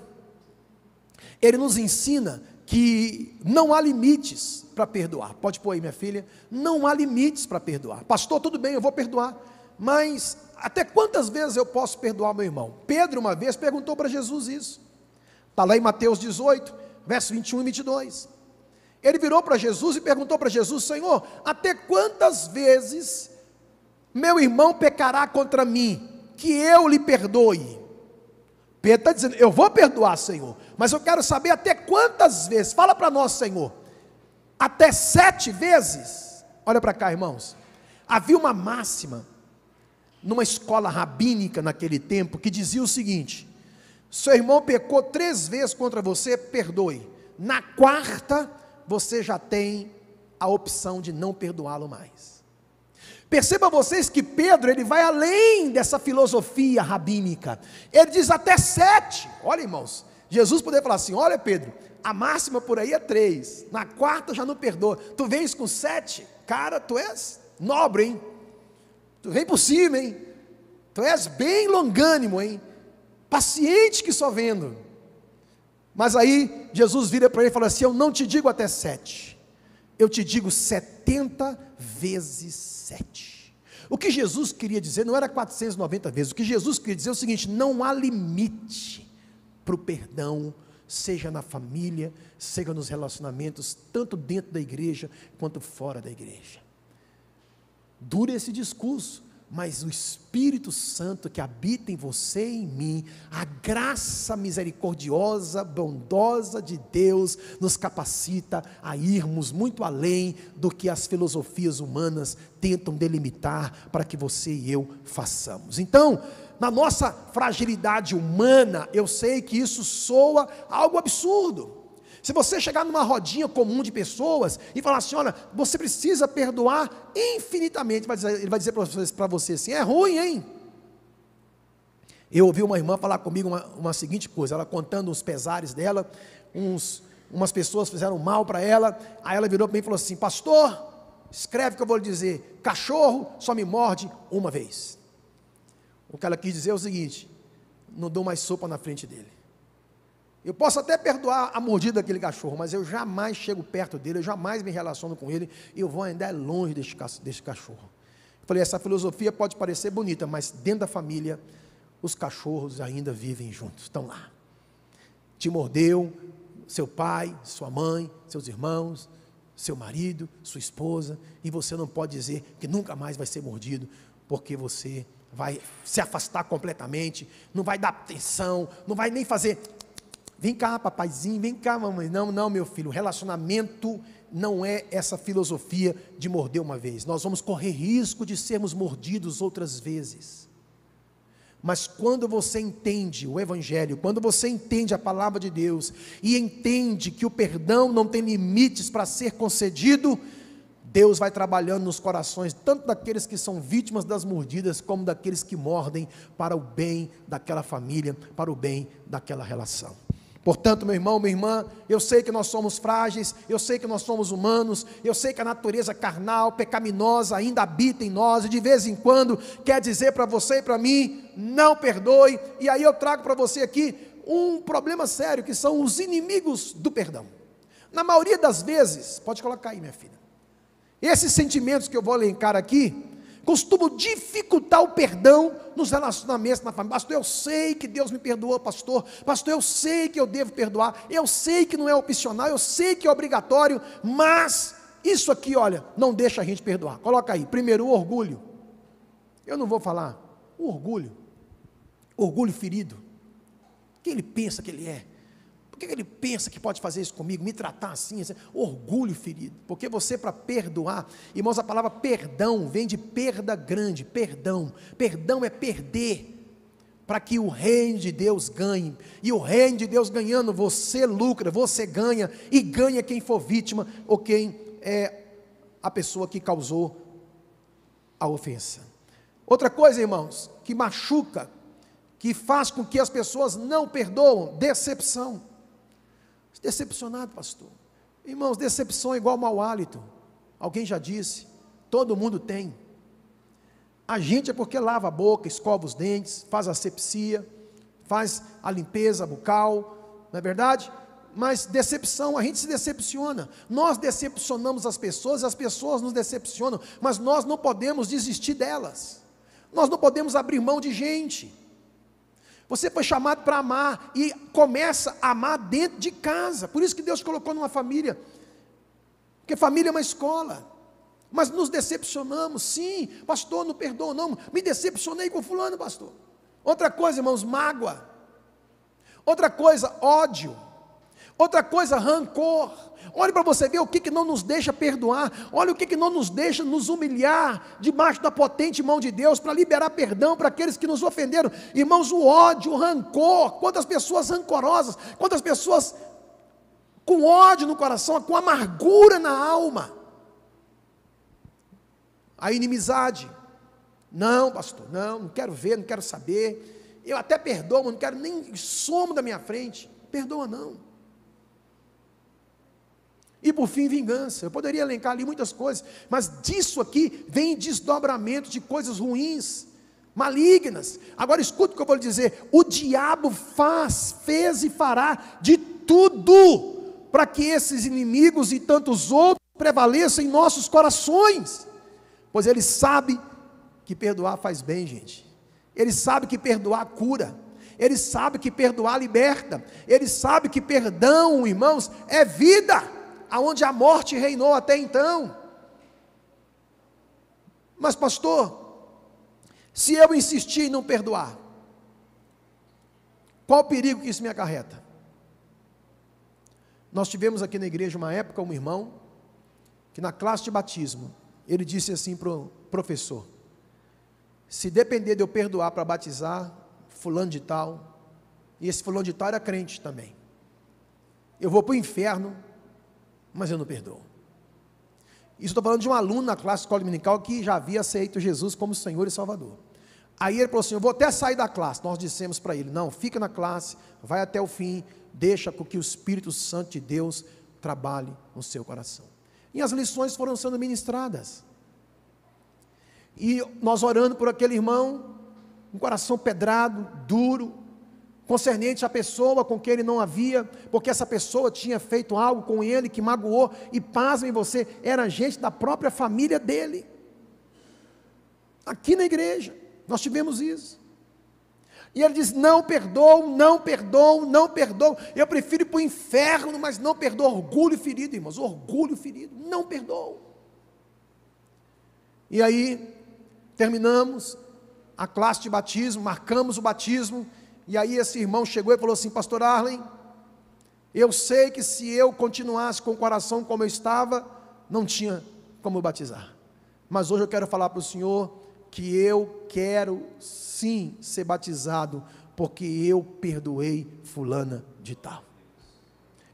ele nos ensina que não há limites para perdoar. Pode pôr aí, minha filha, não há limites para perdoar. Pastor, tudo bem, eu vou perdoar, mas até quantas vezes eu posso perdoar meu irmão? Pedro uma vez perguntou para Jesus isso, está lá em Mateus 18, verso 21 e 22, ele virou para Jesus e perguntou para Jesus: Senhor, até quantas vezes meu irmão pecará contra mim, que eu lhe perdoe? Pedro está dizendo, eu vou perdoar, Senhor, mas eu quero saber até quantas vezes. Fala para nós, Senhor. Até 7 vezes? Olha para cá, irmãos, havia uma máxima, numa escola rabínica naquele tempo, que dizia o seguinte: seu irmão pecou 3 vezes contra você, perdoe. Na 4ª, você já tem a opção de não perdoá-lo mais. Perceba vocês que Pedro, ele vai além dessa filosofia rabínica, ele diz até 7, olha irmãos, Jesus poderia falar assim: olha Pedro, a máxima por aí é 3, na 4ª já não perdoa, tu vens com 7, cara, tu és nobre, hein, tu vem por cima, hein, tu és bem longânimo, hein, paciente que só vendo. Mas aí Jesus vira para ele e fala assim: eu não te digo até 7, eu te digo 70 vezes 7. O que Jesus queria dizer não era 490 vezes, o que Jesus queria dizer é o seguinte: não há limite para o perdão, seja na família, seja nos relacionamentos, tanto dentro da igreja, quanto fora da igreja. Dura esse discurso, mas o Espírito Santo que habita em você e em mim, a graça misericordiosa, bondosa de Deus, nos capacita a irmos muito além do que as filosofias humanas tentam delimitar para que você e eu façamos. Então, na nossa fragilidade humana, eu sei que isso soa algo absurdo. Se você chegar numa rodinha comum de pessoas e falar assim: olha, você precisa perdoar infinitamente, ele vai dizer para você assim: é ruim, hein? Eu ouvi uma irmã falar comigo uma seguinte coisa, ela contando os pesares dela, umas pessoas fizeram mal para ela, aí ela virou para mim e falou assim: pastor, escreve o que eu vou lhe dizer, cachorro só me morde uma vez. O que ela quis dizer é o seguinte: não dou mais sopa na frente dele. Eu posso até perdoar a mordida daquele cachorro, mas eu jamais chego perto dele, eu jamais me relaciono com ele, eu vou andar longe desse cachorro. Eu falei: essa filosofia pode parecer bonita, mas dentro da família, os cachorros ainda vivem juntos, estão lá. Te mordeu, seu pai, sua mãe, seus irmãos, seu marido, sua esposa, e você não pode dizer que nunca mais vai ser mordido, porque você vai se afastar completamente, não vai dar atenção, não vai nem fazer... Vem cá, papaizinho, vem cá, mamãe. Não, meu filho, o relacionamento não é essa filosofia de morder uma vez. Nós vamos correr risco de sermos mordidos outras vezes. Mas quando você entende o Evangelho, quando você entende a palavra de Deus, e entende que o perdão não tem limites para ser concedido, Deus vai trabalhando nos corações, tanto daqueles que são vítimas das mordidas, como daqueles que mordem, para o bem daquela família, para o bem daquela relação. Portanto, meu irmão, minha irmã, eu sei que nós somos frágeis, eu sei que nós somos humanos, eu sei que a natureza carnal, pecaminosa ainda habita em nós, e de vez em quando quer dizer para você e para mim: não perdoe. E aí eu trago para você aqui um problema sério, que são os inimigos do perdão. Na maioria das vezes, pode colocar aí, minha filha, esses sentimentos que eu vou elencar aqui costumam dificultar o perdão nos relacionamentos na família. Pastor, eu sei que Deus me perdoou, pastor, eu sei que eu devo perdoar, eu sei que não é opcional, eu sei que é obrigatório, mas isso aqui, olha, não deixa a gente perdoar. Coloca aí, primeiro, o orgulho. Eu não vou falar, o orgulho ferido, quem ele pensa que ele é? que ele pensa que pode fazer isso comigo, me tratar assim? Orgulho ferido, porque você, para perdoar, irmãos, a palavra perdão vem de perda grande, perdão é perder, para que o reino de Deus ganhe, e o reino de Deus ganhando, você lucra, você ganha, e ganha quem for vítima, ou quem é a pessoa que causou a ofensa. Outra coisa, irmãos, que machuca, que faz com que as pessoas não perdoam, decepção. Decepcionado, pastor. Irmãos, decepção é igual mau hálito. Alguém já disse, todo mundo tem. A gente é porque lava a boca, escova os dentes, faz a asepsia, faz a limpeza bucal, não é verdade? Mas decepção, a gente se decepciona. Nós decepcionamos as pessoas nos decepcionam, mas nós não podemos desistir delas. Nós não podemos abrir mão de gente. Você foi chamado para amar, e começa a amar dentro de casa. Por isso que Deus colocou numa família, porque família é uma escola. Mas nos decepcionamos, sim, pastor, não perdoa não, me decepcionei com fulano, pastor. Outra coisa, irmãos, mágoa. Outra coisa, ódio. Outra coisa, rancor. Olhe para você ver o que não nos deixa perdoar. Olha o que não nos deixa nos humilhar debaixo da potente mão de Deus, para liberar perdão para aqueles que nos ofenderam. Irmãos, o ódio, o rancor, quantas pessoas rancorosas, quantas pessoas com ódio no coração, com amargura na alma. A inimizade, não pastor, não quero ver, não quero saber, eu até perdoo, mas não quero nem somo da minha frente, perdoa não. E por fim, vingança. Eu poderia elencar ali muitas coisas, mas disso aqui vem desdobramento de coisas ruins, malignas. Agora escuta o que eu vou lhe dizer, o diabo fez e fará de tudo, para que esses inimigos e tantos outros prevaleçam em nossos corações. Pois ele sabe que perdoar faz bem, gente. Ele sabe que perdoar cura. Ele sabe que perdoar liberta. Ele sabe que perdão, irmãos, é vida, aonde a morte reinou até então. Mas pastor, se eu insistir em não perdoar, qual o perigo que isso me acarreta? Nós tivemos aqui na igreja uma época um irmão, que na classe de batismo, ele disse assim para o professor, se depender de eu perdoar para batizar fulano de tal, e esse fulano de tal era crente também, eu vou para o inferno, mas eu não perdoo. Isso estou falando de um aluno na classe de escola dominical que já havia aceito Jesus como Senhor e Salvador. Aí ele falou assim, eu vou até sair da classe. Nós dissemos para ele, não, fica na classe, vai até o fim, deixa com que o Espírito Santo de Deus trabalhe no seu coração. E as lições foram sendo ministradas. E nós orando por aquele irmão, um coração pedrado, duro, concernente à pessoa com quem ele não havia, porque essa pessoa tinha feito algo com ele que magoou, e pasmem você, era gente da própria família dele. Aqui na igreja, nós tivemos isso. E ele diz, não perdoo, não perdoo, não perdoo, eu prefiro ir para o inferno, mas não perdoo. Orgulho ferido, irmãos, orgulho ferido, não perdoo. E aí, terminamos a classe de batismo, marcamos o batismo, e aí esse irmão chegou e falou assim, pastor Arlen, eu sei que se eu continuasse com o coração como eu estava, não tinha como eu batizar, mas hoje eu quero falar para o senhor, que eu quero sim ser batizado, porque eu perdoei fulana de tal.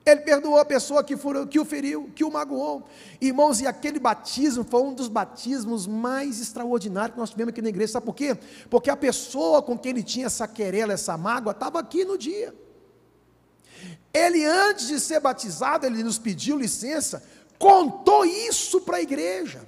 Ele perdoou a pessoa que o feriu, que o magoou. Irmãos, e aquele batismo foi um dos batismos mais extraordinários que nós tivemos aqui na igreja. Sabe por quê? Porque a pessoa com quem ele tinha essa querela, essa mágoa, estava aqui no dia. Ele, antes de ser batizado, ele nos pediu licença, contou isso para a igreja.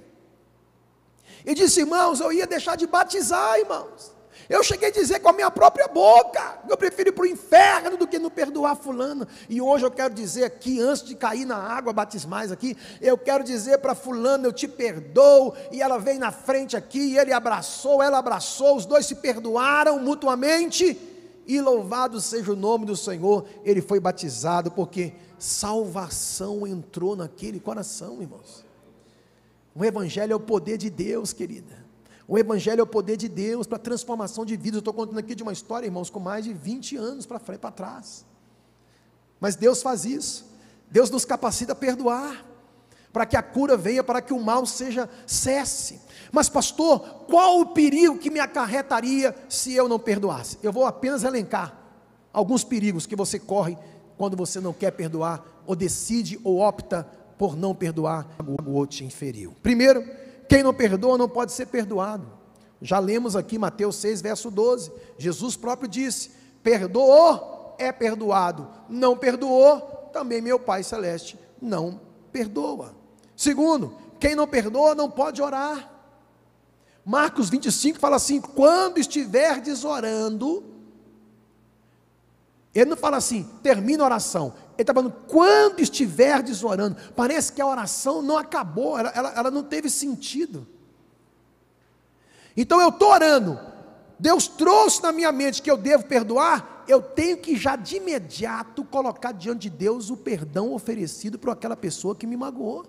E disse, irmãos, eu ia deixar de batizar, irmãos. Eu cheguei a dizer com a minha própria boca, eu prefiro ir para o inferno do que não perdoar fulano. E hoje eu quero dizer aqui, antes de cair na água batismais aqui, eu quero dizer para fulano, eu te perdoo. E ela veio na frente aqui, e ele abraçou, ela abraçou, os dois se perdoaram mutuamente. E louvado seja o nome do Senhor, ele foi batizado, porque salvação entrou naquele coração, irmãos. O Evangelho é o poder de Deus, querida. O Evangelho é o poder de Deus para transformação de vidas. Eu estou contando aqui de uma história, irmãos, com mais de 20 anos para trás. Mas Deus faz isso. Deus nos capacita a perdoar, para que a cura venha, para que o mal cesse. Mas pastor, qual o perigo que me acarretaria se eu não perdoasse? Eu vou apenas elencar alguns perigos que você corre quando você não quer perdoar, ou decide ou opta por não perdoar o outro te inferiu. Primeiro, quem não perdoa não pode ser perdoado. Já lemos aqui Mateus 6, verso 12, Jesus próprio disse: perdoou, é perdoado; não perdoou, também meu Pai Celeste não perdoa. Segundo, quem não perdoa não pode orar. Marcos 25 fala assim: quando estiverdes orando, ele não fala assim, termina a oração, ele está falando, quando estiverdes orando. Parece que a oração não acabou, ela não teve sentido. Então eu estou orando, Deus trouxe na minha mente que eu devo perdoar, eu tenho que já de imediato colocar diante de Deus o perdão oferecido para aquela pessoa que me magoou.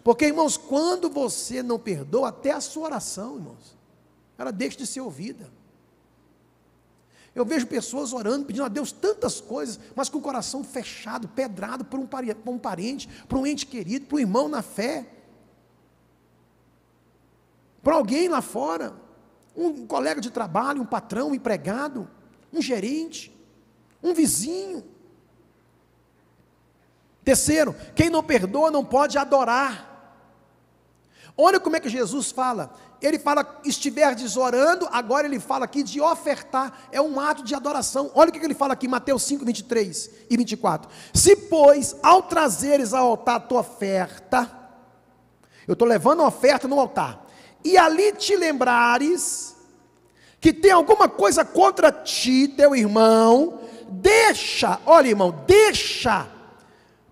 Porque, irmãos, quando você não perdoa, até a sua oração, irmãos, ela deixa de ser ouvida. Eu vejo pessoas orando, pedindo a Deus tantas coisas, mas com o coração fechado, pedrado por um parente, por um ente querido, por um irmão na fé, por alguém lá fora, um colega de trabalho, um patrão, um empregado, um gerente, um vizinho. Terceiro, quem não perdoa não pode adorar. Olha como é que Jesus fala. Ele fala, estiverdes orando, agora ele fala aqui de ofertar, é um ato de adoração. Olha o que ele fala aqui, Mateus 5, 23 e 24. Se, pois, ao trazeres ao altar a tua oferta, eu estou levando a oferta no altar, e ali te lembrares que tem alguma coisa contra ti, teu irmão, deixa, olha irmão, deixa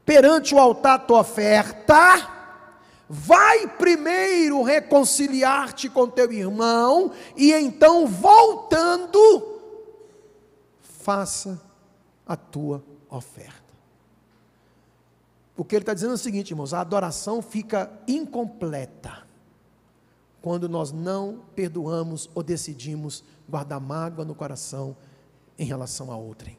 perante o altar a tua oferta, vai primeiro reconciliar-te com teu irmão, e então voltando, faça a tua oferta. O que ele está dizendo é o seguinte, irmãos, a adoração fica incompleta quando nós não perdoamos ou decidimos guardar mágoa no coração em relação a outrem.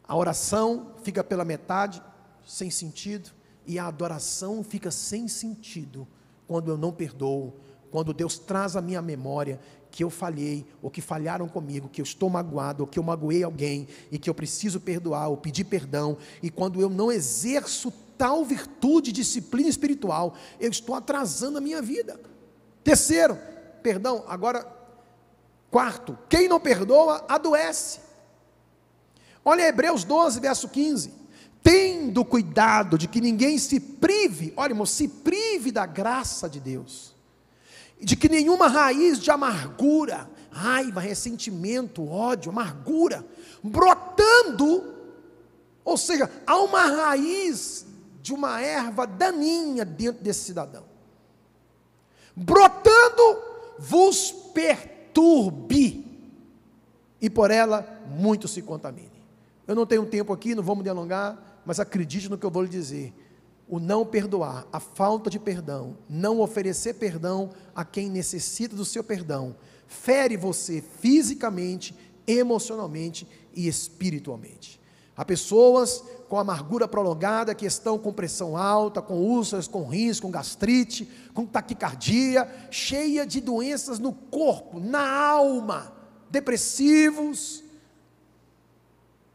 A oração fica pela metade, sem sentido, e a adoração fica sem sentido quando eu não perdoo, quando Deus traz à minha memória que eu falhei, ou que falharam comigo, que eu estou magoado, ou que eu magoei alguém, e que eu preciso perdoar, ou pedir perdão, e quando eu não exerço tal virtude, disciplina espiritual, eu estou atrasando a minha vida. Terceiro, perdão, agora, quarto, quem não perdoa, adoece. Olha Hebreus 12, verso 15, tendo cuidado de que ninguém se prive, olha irmão, se prive da graça de Deus, de que nenhuma raiz de amargura, raiva, ressentimento, ódio, amargura, brotando, ou seja, há uma raiz de uma erva daninha dentro desse cidadão, brotando, vos perturbe, e por ela muito se contamine. Eu não tenho tempo aqui, não vou me delongar, mas acredite no que eu vou lhe dizer. O não perdoar, a falta de perdão, não oferecer perdão a quem necessita do seu perdão, fere você fisicamente, emocionalmente e espiritualmente. Há pessoas com amargura prolongada, que estão com pressão alta, com úlceras, com rins, com gastrite, com taquicardia, cheia de doenças no corpo, na alma, depressivos,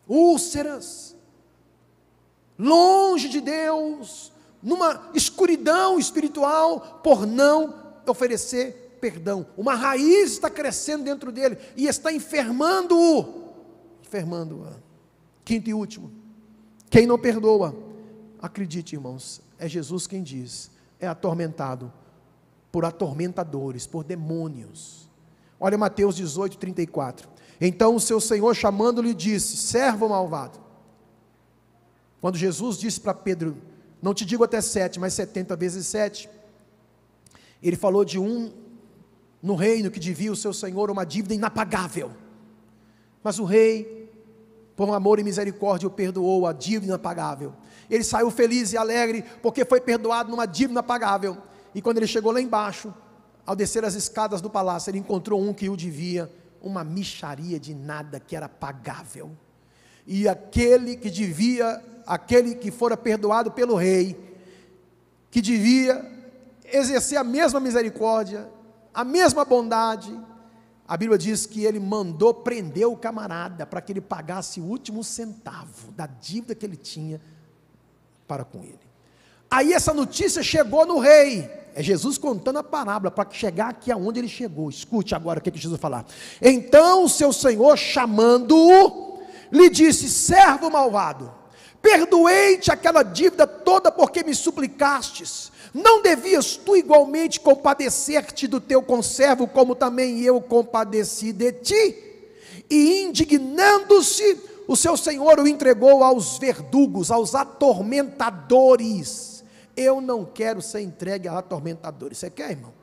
úlceras, longe de Deus, numa escuridão espiritual, por não oferecer perdão. Uma raiz está crescendo dentro dele, e está enfermando-o. Quinto e último, quem não perdoa, acredite irmãos, é Jesus quem diz, é atormentado por atormentadores, por demônios. Olha Mateus 18, 34, então o seu Senhor chamando-lhe disse, servo malvado. Quando Jesus disse para Pedro, não te digo até 7, mas 70 vezes 7, ele falou de um no reino que devia o seu Senhor uma dívida inapagável, mas o rei, por amor e misericórdia, o perdoou a dívida inapagável. Ele saiu feliz e alegre, porque foi perdoado numa dívida inapagável, e quando ele chegou lá embaixo, ao descer as escadas do palácio, ele encontrou um que o devia uma mixaria de nada, que era pagável. E aquele que fora perdoado pelo rei, que devia exercer a mesma misericórdia, a mesma bondade, a Bíblia diz que ele mandou prender o camarada para que ele pagasse o último centavo da dívida que ele tinha para com ele. Aí essa notícia chegou no rei, é Jesus contando a parábola para chegar aqui aonde ele chegou. Escute agora o que Jesus vai falar. Então o seu senhor, chamando-o, lhe disse: servo malvado, perdoei-te aquela dívida toda porque me suplicastes. Não devias tu igualmente compadecer-te do teu conservo, como também eu compadeci de ti? E indignando-se, o seu senhor o entregou aos verdugos, aos atormentadores. Eu não quero ser entregue a atormentadores. Você quer, irmão?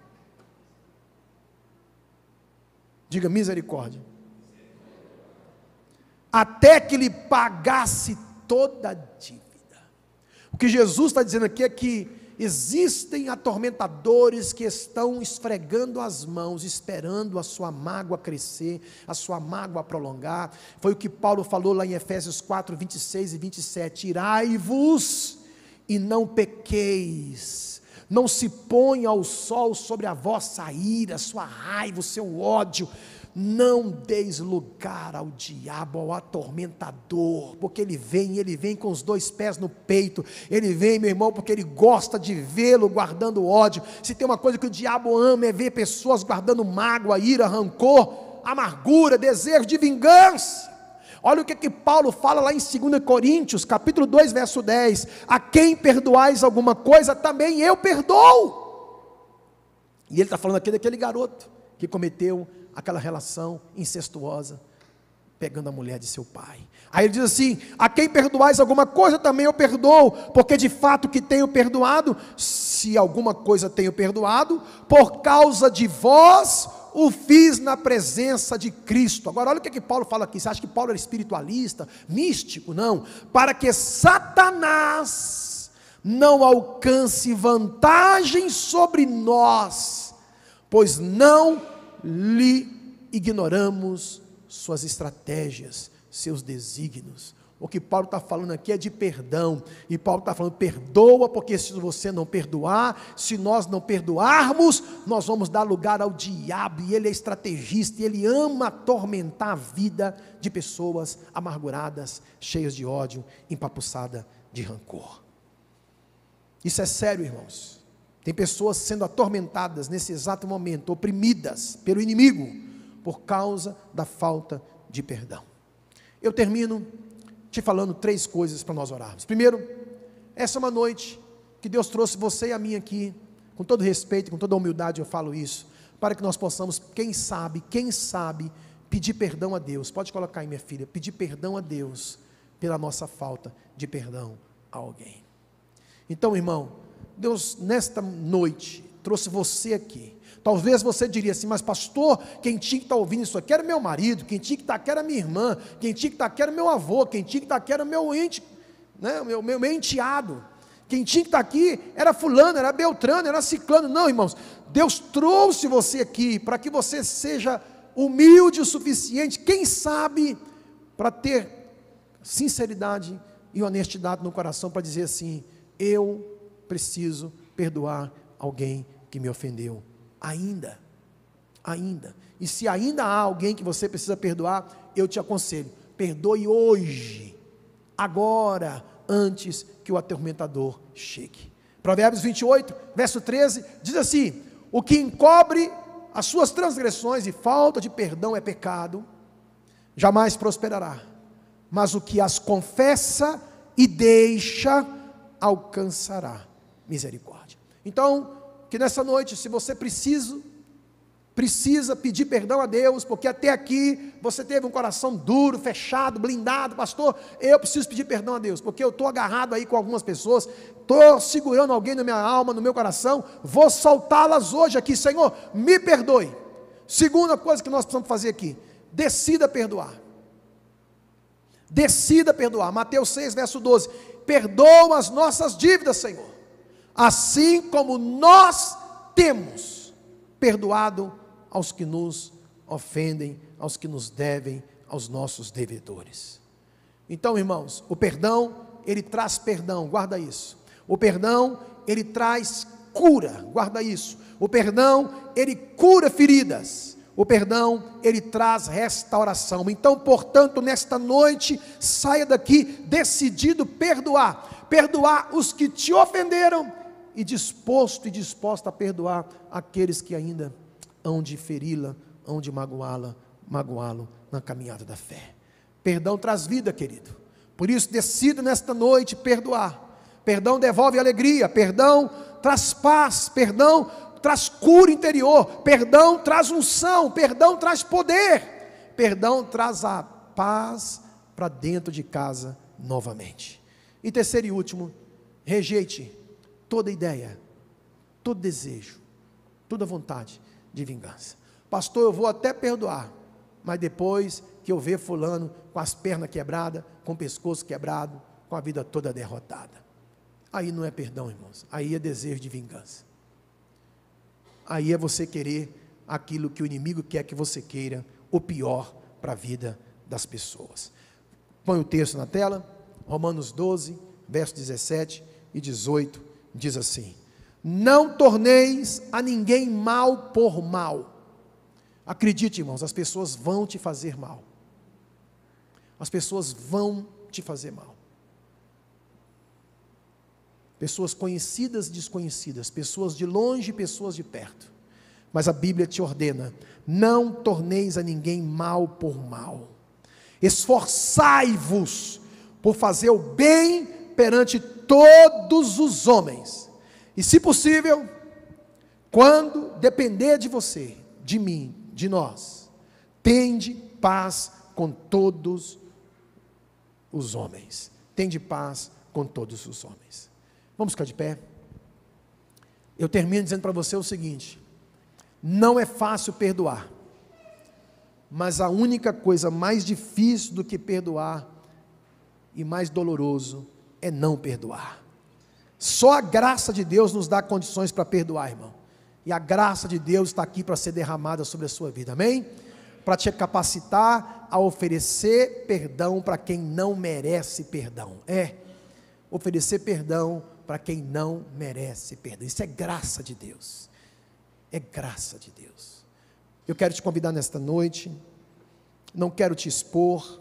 Diga misericórdia. Até que lhe pagasse toda a dívida. O que Jesus está dizendo aqui é que existem atormentadores que estão esfregando as mãos, esperando a sua mágoa crescer, a sua mágoa prolongar. Foi o que Paulo falou lá em Efésios 4, 26 e 27. Irai-vos e não pequeis, não se ponha o sol sobre a vossa ira, a sua raiva, o seu ódio. Não deis lugar ao diabo, ao atormentador, porque ele vem com os dois pés no peito. Ele vem, meu irmão, porque ele gosta de vê-lo guardando ódio. Se tem uma coisa que o diabo ama, é ver pessoas guardando mágoa, ira, rancor, amargura, desejo de vingança. Olha o que Paulo fala lá em 2 Coríntios, capítulo 2, verso 10. A quem perdoais alguma coisa, também eu perdoo. E ele está falando aqui daquele garoto que cometeu aquela relação incestuosa, pegando a mulher de seu pai. Aí ele diz assim: a quem perdoais alguma coisa, também eu perdoo, porque de fato que tenho perdoado, se alguma coisa tenho perdoado, por causa de vós, o fiz na presença de Cristo. Agora olha o que Paulo fala aqui. Você acha que Paulo era espiritualista, místico? Não. Para que Satanás não alcance vantagem sobre nós, pois não lhe ignoramos suas estratégias, seus desígnios. O que Paulo está falando aqui é de perdão, e Paulo está falando: perdoa, porque se você não perdoar, se nós não perdoarmos, nós vamos dar lugar ao diabo, e ele é estrategista, e ele ama atormentar a vida de pessoas amarguradas, cheias de ódio, empapuçada de rancor. Isso é sério, irmãos. Tem pessoas sendo atormentadas nesse exato momento, oprimidas pelo inimigo, por causa da falta de perdão. Eu termino te falando 3 coisas para nós orarmos. Primeiro, essa é uma noite que Deus trouxe você e a mim aqui, com todo respeito, com toda humildade eu falo isso, para que nós possamos, quem sabe, pedir perdão a Deus. Pode colocar aí, minha filha, pedir perdão a Deus pela nossa falta de perdão a alguém. Então, irmão, Deus nesta noite trouxe você aqui. Talvez você diria assim: mas pastor, quem tinha que estar ouvindo isso aqui era meu marido, quem tinha que estar aqui era minha irmã, quem tinha que estar aqui era meu avô, quem tinha que estar aqui era meu ente, né, meu enteado, quem tinha que estar aqui era fulano, era beltrano, era ciclano. Não, irmãos, Deus trouxe você aqui para que você seja humilde o suficiente, quem sabe, para ter sinceridade e honestidade no coração, para dizer assim: eu preciso perdoar alguém que me ofendeu, ainda, e se ainda há alguém que você precisa perdoar, eu te aconselho, perdoe hoje, agora, antes que o atormentador chegue. Provérbios 28, verso 13, diz assim: o que encobre as suas transgressões e falta de perdão é pecado, jamais prosperará, mas o que as confessa e deixa, alcançará misericórdia. Então, que nessa noite, se você precisa pedir perdão a Deus, porque até aqui você teve um coração duro, fechado, blindado: pastor, eu preciso pedir perdão a Deus, porque eu estou agarrado aí com algumas pessoas, estou segurando alguém na minha alma, no meu coração, vou soltá-las hoje aqui. Senhor, me perdoe. Segunda coisa que nós precisamos fazer aqui: decida perdoar. Decida perdoar. Mateus 6, verso 12: perdoa as nossas dívidas, Senhor, assim como nós temos perdoado aos que nos ofendem, aos que nos devem, aos nossos devedores. Então, irmãos, o perdão, ele traz perdão, guarda isso. O perdão, ele traz cura, guarda isso. O perdão, ele cura feridas. O perdão, ele traz restauração. Então, portanto, nesta noite, saia daqui decidido perdoar. Perdoar os que te ofenderam e disposto e disposta a perdoar aqueles que ainda hão de feri-la, hão de magoá-lo na caminhada da fé. Perdão traz vida, querido. Por isso, decida nesta noite perdoar. Perdão devolve alegria, perdão traz paz, perdão traz cura interior, perdão traz unção, perdão traz poder, perdão traz a paz para dentro de casa novamente. E terceiro e último, rejeite toda ideia, todo desejo, toda vontade de vingança. Pastor, eu vou até perdoar, mas depois que eu ver fulano com as pernas quebradas, com o pescoço quebrado, com a vida toda derrotada. Aí não é perdão, irmãos, aí é desejo de vingança. Aí é você querer aquilo que o inimigo quer que você queira, o pior para a vida das pessoas. Põe o texto na tela, Romanos 12, versos 17 e 18, diz assim: não torneis a ninguém mal por mal. Acredite, irmãos, as pessoas vão te fazer mal. As pessoas vão te fazer mal. Pessoas conhecidas e desconhecidas, pessoas de longe e pessoas de perto. Mas a Bíblia te ordena: não torneis a ninguém mal por mal. Esforçai-vos por fazer o bem perante todos os homens. E se possível, quando depender de você, de mim, de nós, tende paz com todos os homens. Tende paz com todos os homens. Vamos ficar de pé? Eu termino dizendo para você o seguinte: não é fácil perdoar, mas a única coisa mais difícil do que perdoar e mais doloroso é não perdoar. Só a graça de Deus nos dá condições para perdoar, irmão. E a graça de Deus está aqui para ser derramada sobre a sua vida, amém? Para te capacitar a oferecer perdão para quem não merece perdão. Oferecer perdão para quem não merece perdão. Isso é graça de Deus. É graça de Deus. Eu quero te convidar nesta noite, não quero te expor,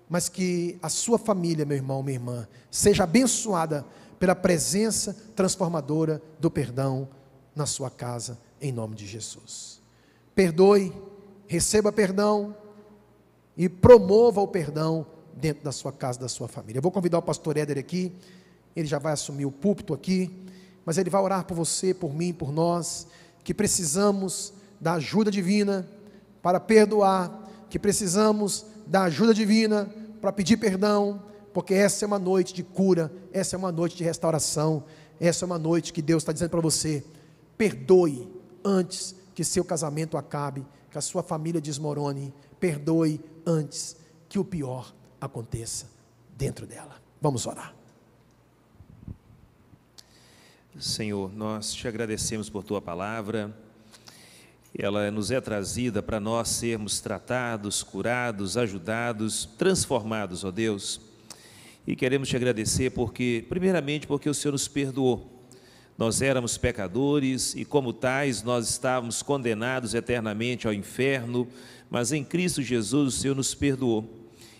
mas que a sua família, meu irmão, minha irmã, seja abençoada pela presença transformadora do perdão na sua casa, em nome de Jesus. Perdoe, receba perdão e promova o perdão dentro da sua casa, da sua família. Eu vou convidar o pastor Éder aqui, ele já vai assumir o púlpito aqui, mas ele vai orar por você, por mim, por nós, que precisamos da ajuda divina para perdoar, que precisamos da ajuda divina para pedir perdão, porque essa é uma noite de cura, essa é uma noite de restauração, essa é uma noite que Deus está dizendo para você: perdoe antes que seu casamento acabe, que a sua família desmorone, perdoe antes que o pior aconteça dentro dela. Vamos orar. Senhor, nós te agradecemos por tua palavra. Ela nos é trazida para nós sermos tratados, curados, ajudados, transformados, ó Deus. E queremos te agradecer primeiramente porque o Senhor nos perdoou. Nós éramos pecadores e como tais nós estávamos condenados eternamente ao inferno, mas em Cristo Jesus o Senhor nos perdoou.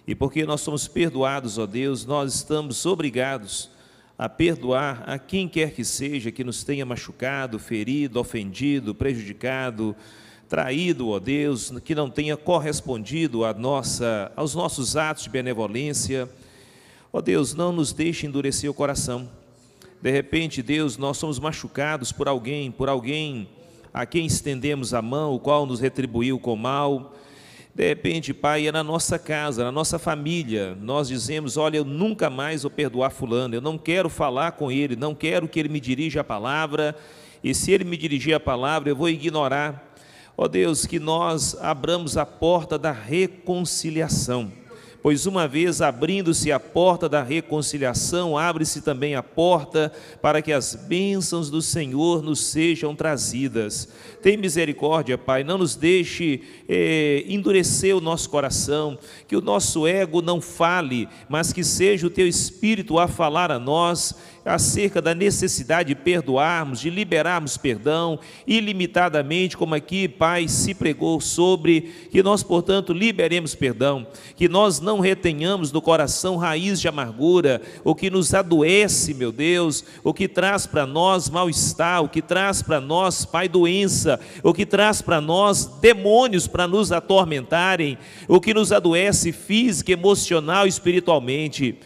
E porque nós somos perdoados, ó Deus, nós estamos obrigados a perdoar a quem quer que seja que nos tenha machucado, ferido, ofendido, prejudicado, traído, ó Deus, que não tenha correspondido aos nossos atos de benevolência. Ó Deus, não nos deixe endurecer o coração. De repente, Deus, nós somos machucados por alguém a quem estendemos a mão, o qual nos retribuiu com mal. De repente, Pai, é na nossa casa, na nossa família, nós dizemos: olha, eu nunca mais vou perdoar fulano, eu não quero falar com ele, não quero que ele me dirija a palavra, e se ele me dirigir a palavra, eu vou ignorar. Ó Deus, que nós abramos a porta da reconciliação, pois uma vez abrindo-se a porta da reconciliação, abre-se também a porta para que as bênçãos do Senhor nos sejam trazidas. Tem misericórdia, Pai, não nos deixe endurecer o nosso coração, que o nosso ego não fale, mas que seja o Teu Espírito a falar a nós acerca da necessidade de perdoarmos, de liberarmos perdão ilimitadamente, como aqui, Pai, se pregou sobre, que nós, portanto, liberemos perdão, que nós não retenhamos no coração raiz de amargura, o que nos adoece, meu Deus, o que traz para nós mal-estar, o que traz para nós, Pai, doença, o que traz para nós demônios para nos atormentarem, o que nos adoece física, emocional e espiritualmente.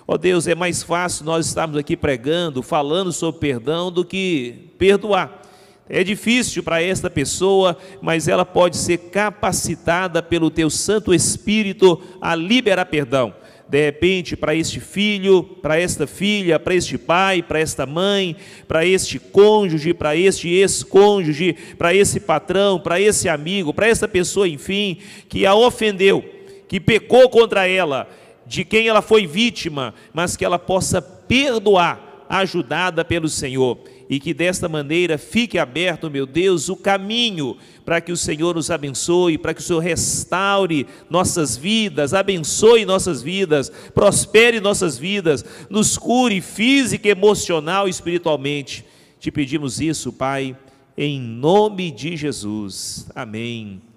Ó Deus, é mais fácil nós estarmos aqui pregando, falando sobre perdão, do que perdoar. É difícil para esta pessoa, mas ela pode ser capacitada pelo Teu Santo Espírito a liberar perdão. De repente, para este filho, para esta filha, para este pai, para esta mãe, para este cônjuge, para este ex-cônjuge, para esse patrão, para esse amigo, para esta pessoa, enfim, que a ofendeu, que pecou contra ela, de quem ela foi vítima, mas que ela possa perdoar, ajudada pelo Senhor, e que desta maneira fique aberto, meu Deus, o caminho para que o Senhor nos abençoe, para que o Senhor restaure nossas vidas, abençoe nossas vidas, prospere nossas vidas, nos cure física, emocional e espiritualmente. Te pedimos isso, Pai, em nome de Jesus. Amém.